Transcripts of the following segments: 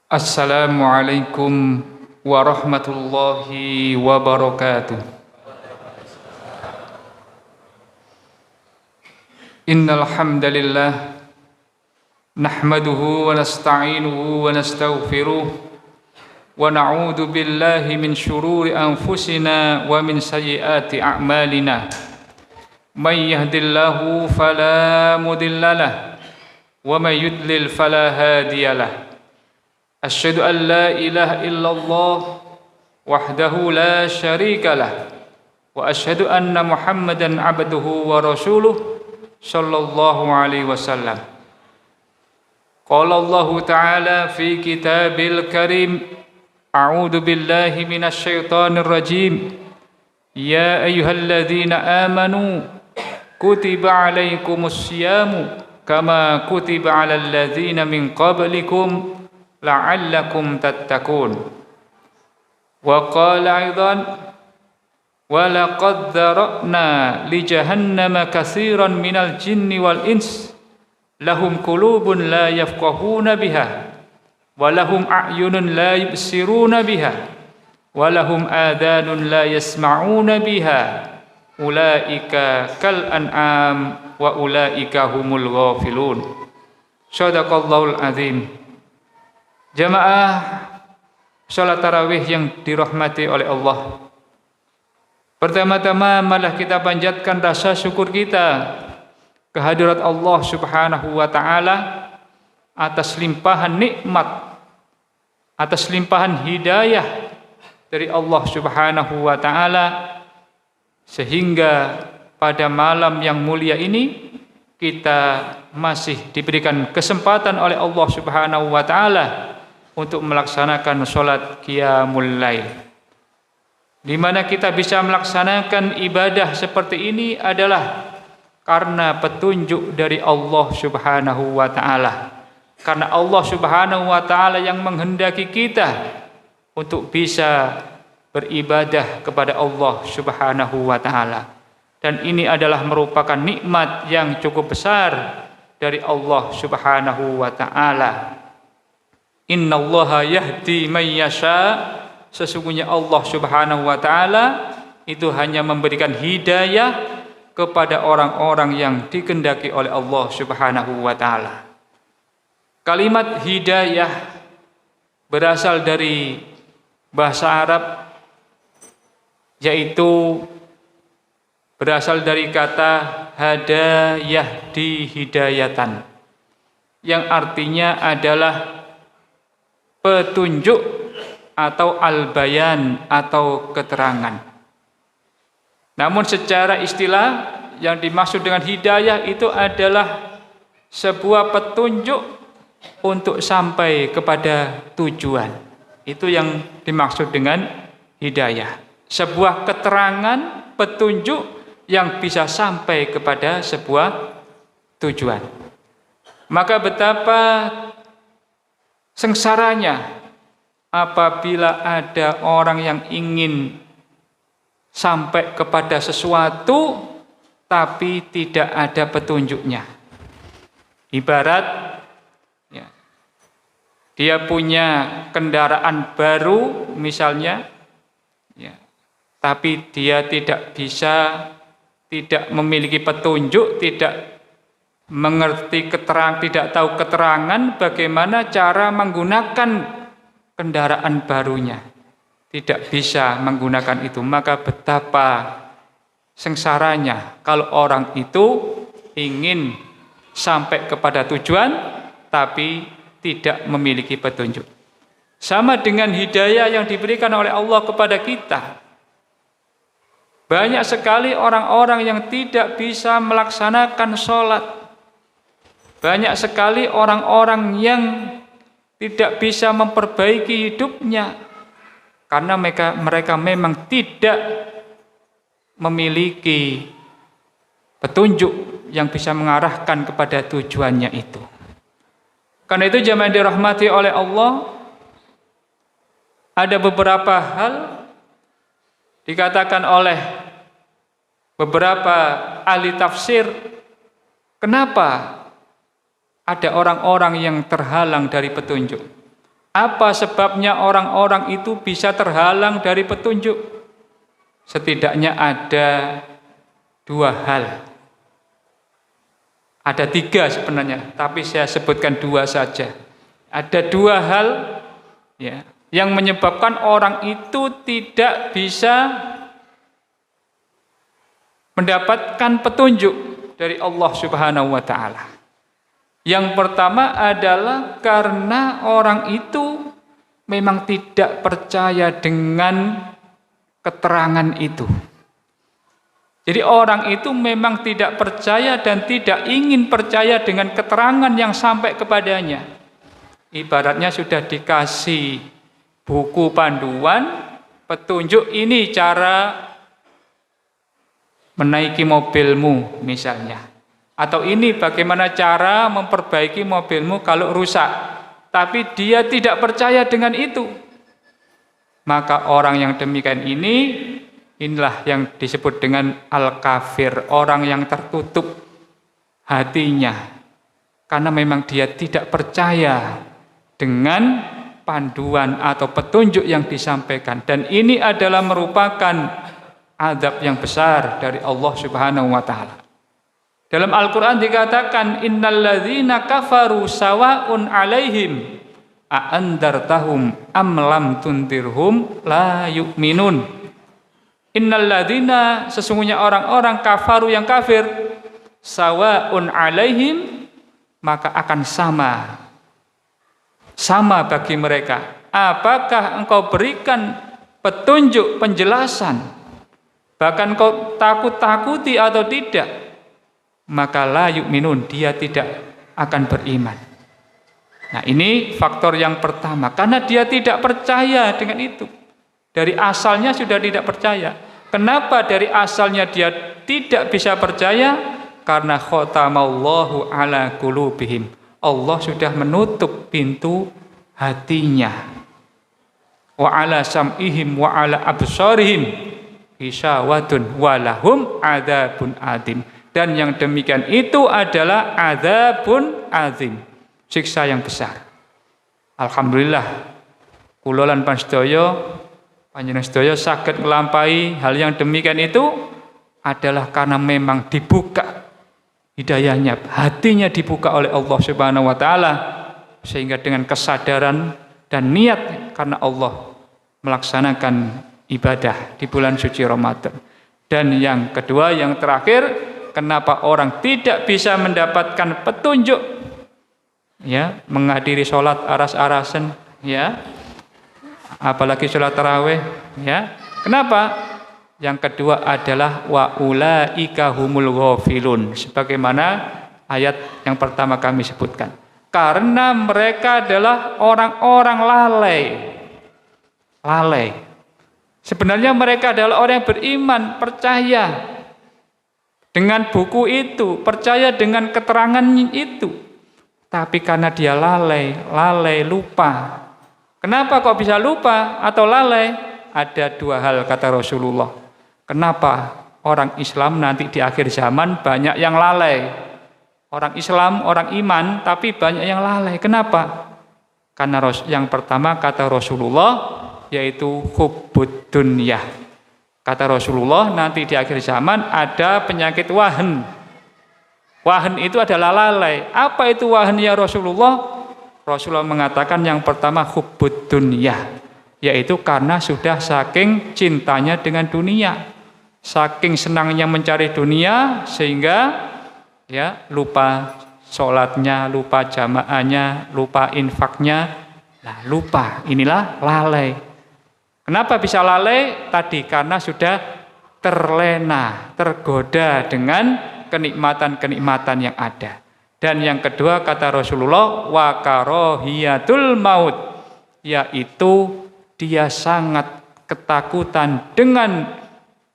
Assalamualaikum warahmatullahi wabarakatuh. Innal hamdalillah nahmaduhu wa nasta'inuhu wa nastaghfiruh wa na'udzu billahi min shururi anfusina wa min sayyiati a'malina. May yahdihillahu fala mudhillalah wa may yudlil fala hadiyalah. Asyhadu an la ilaha illallah wahdahu la syarika lah wa asyhadu anna Muhammadan abduhu wa rasuluh sallallahu alaihi wasallam. Qala Allah ta'ala fi kitabil karim, a'udzu billahi minasy syaithanir rajim. Ya ayyuhalladzina amanu kutiba alaikumus syiyamu kama kutiba alal ladzina min qablikum la'allakum tattaqun. Wa qala aidan wa laqad dzara'na li jahannama katsiran minal jinni wal ins lahum qulubun la yafqahuna biha wa lahum a'yunun la yubsiruna biha wa lahum adhanun la yasma'una biha ulaika kal an'am wa ulaika humul ghafilun. Shadaqallahul azim. Jamaah salat tarawih yang dirahmati oleh Allah, pertama-tama malah kita panjatkan rasa syukur kita kehadirat Allah subhanahu wa ta'ala atas limpahan nikmat, atas limpahan hidayah dari Allah subhanahu wa ta'ala, sehingga pada malam yang mulia ini kita masih diberikan kesempatan oleh Allah subhanahu wa ta'ala untuk melaksanakan sholat qiyamul lail, di mana kita bisa melaksanakan ibadah seperti ini adalah karena petunjuk dari Allah subhanahu wa ta'ala, karena Allah subhanahu wa ta'ala yang menghendaki kita untuk bisa beribadah kepada Allah subhanahu wa ta'ala, dan ini adalah merupakan nikmat yang cukup besar dari Allah subhanahu wa ta'ala. Innallaha yahdi may yasha, sesungguhnya Allah subhanahu wa ta'ala itu hanya memberikan hidayah kepada orang-orang yang dikehendaki oleh Allah subhanahu wa ta'ala. Kalimat hidayah berasal dari bahasa Arab, yaitu berasal dari kata hada yahdi hidayatan, yang artinya adalah petunjuk atau al-bayan atau keterangan. Namun secara istilah yang dimaksud dengan hidayah itu adalah sebuah petunjuk untuk sampai kepada tujuan. Itu yang dimaksud dengan hidayah. Sebuah keterangan, petunjuk yang bisa sampai kepada sebuah tujuan. Maka betapa sengsaranya apabila ada orang yang ingin sampai kepada sesuatu tapi tidak ada petunjuknya. Ibarat ya, dia punya kendaraan baru misalnya, ya, tapi dia tidak memiliki petunjuk, tidak mengerti tidak tahu keterangan bagaimana cara menggunakan kendaraan barunya, tidak bisa menggunakan itu. Maka betapa sengsaranya kalau orang itu ingin sampai kepada tujuan tapi tidak memiliki petunjuk. Sama dengan hidayah yang diberikan oleh Allah kepada kita. Banyak sekali orang-orang yang tidak bisa melaksanakan sholat. Banyak sekali orang-orang yang tidak bisa memperbaiki hidupnya karena mereka memang tidak memiliki petunjuk yang bisa mengarahkan kepada tujuannya itu. Karena itu jamaah dirahmati oleh Allah, ada beberapa hal dikatakan oleh beberapa ahli tafsir, kenapa ada orang-orang yang terhalang dari petunjuk. Apa sebabnya orang-orang itu bisa terhalang dari petunjuk? Setidaknya ada 2 hal. Ada 3 sebenarnya, tapi saya sebutkan 2 saja. Ada 2 hal ya, yang menyebabkan orang itu tidak bisa mendapatkan petunjuk dari Allah Subhanahu wa taala. Yang pertama adalah karena orang itu memang tidak percaya dengan keterangan itu. Jadi orang itu memang tidak percaya dan tidak ingin percaya dengan keterangan yang sampai kepadanya. Ibaratnya sudah dikasih buku panduan, petunjuk ini cara menaiki mobilmu misalnya. Atau ini bagaimana cara memperbaiki mobilmu kalau rusak. Tapi dia tidak percaya dengan itu. Maka orang yang demikian inilah yang disebut dengan al-kafir, orang yang tertutup hatinya. Karena memang dia tidak percaya dengan panduan atau petunjuk yang disampaikan. Dan ini adalah merupakan azab yang besar dari Allah Subhanahu wa taala. Dalam Al-Qur'an dikatakan innalladzina kafaru sawa'un 'alaihim a'andartahum am lam tundirhum la yu'minun. Innalladzina, sesungguhnya orang-orang kafaru yang kafir, sawa'un 'alaihim, maka akan sama bagi mereka. Apakah engkau berikan petunjuk, penjelasan, bahkan kau takut-takuti atau tidak, maka la yu'minun, dia tidak akan beriman. Nah, ini faktor yang pertama, karena dia tidak percaya dengan itu. Dari asalnya sudah tidak percaya. Kenapa dari asalnya dia tidak bisa percaya? Karena khatamallahu ala qulubihim. Allah sudah menutup pintu hatinya. Wa ala sam'ihim wa ala absarihim hisyawatun walahum adzabun adzim. Dan yang demikian itu adalah adzabun adzim, siksa yang besar. Alhamdulillah kula lan panjenengan sedaya saged nglampahi hal yang demikian itu adalah karena memang dibuka hidayahnya, hatinya dibuka oleh Allah Subhanahu wa taala, sehingga dengan kesadaran dan niat karena Allah melaksanakan ibadah di bulan suci Ramadan. Dan yang kedua, yang terakhir, kenapa orang tidak bisa mendapatkan petunjuk ya, menghadiri sholat aras-arasan ya, apalagi sholat tarawih ya. Kenapa? Yang kedua adalah wa ulaika humul ghafilun, sebagaimana ayat yang pertama kami sebutkan. Karena mereka adalah orang-orang lalai. Sebenarnya mereka adalah orang yang beriman, percaya dengan buku itu, percaya dengan keterangan itu. Tapi karena dia lalai, lupa. Kenapa kok bisa lupa atau lalai? Ada 2 hal kata Rasulullah. Kenapa orang Islam nanti di akhir zaman banyak yang lalai? Orang Islam, orang iman, tapi banyak yang lalai. Kenapa? Karena yang pertama kata Rasulullah, yaitu hubbud dunya. Kata Rasulullah, nanti di akhir zaman ada penyakit wahan. Wahan itu adalah lalai. Apa itu wahan ya Rasulullah? Rasulullah mengatakan yang pertama hubbud dunya, yaitu karena sudah saking cintanya dengan dunia, saking senangnya mencari dunia, sehingga ya lupa sholatnya, lupa jamaahnya, lupa infaknya. Nah, lupa, inilah lalai. Kenapa bisa lalai? Tadi karena sudah terlena, tergoda dengan kenikmatan-kenikmatan yang ada. Dan yang kedua kata Rasulullah, wa karahiyatul maut, yaitu dia sangat ketakutan dengan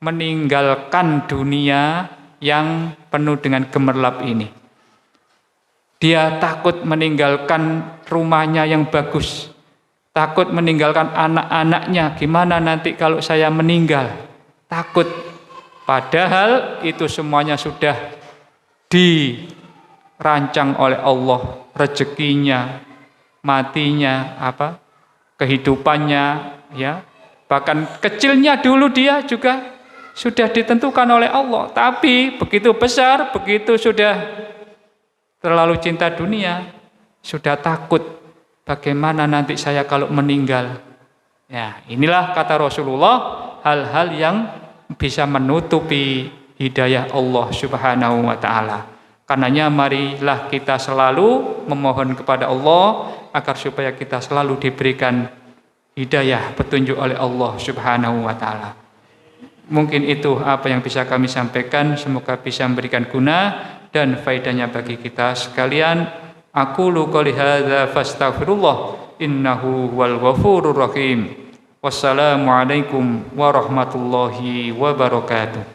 meninggalkan dunia yang penuh dengan gemerlap ini. Dia takut meninggalkan rumahnya yang bagus, takut meninggalkan anak-anaknya. Gimana nanti kalau saya meninggal? Takut. Padahal itu semuanya sudah dirancang oleh Allah, rezekinya, matinya, kehidupannya, ya. Bahkan kecilnya dulu dia juga sudah ditentukan oleh Allah. Tapi begitu besar, begitu sudah terlalu cinta dunia, sudah takut bagaimana nanti saya kalau meninggal. Ya, inilah kata Rasulullah, hal-hal yang bisa menutupi hidayah Allah Subhanahu wa taala. Karenanya marilah kita selalu memohon kepada Allah agar supaya kita selalu diberikan hidayah, petunjuk oleh Allah Subhanahu wa taala. Mungkin itu apa yang bisa kami sampaikan, semoga bisa memberikan guna dan faedahnya bagi kita sekalian. Aqulu qouli hadza fastaghfirullah innahu huwal ghafurur rahim. Wassalamualaikum warahmatullahi wabarakatuh.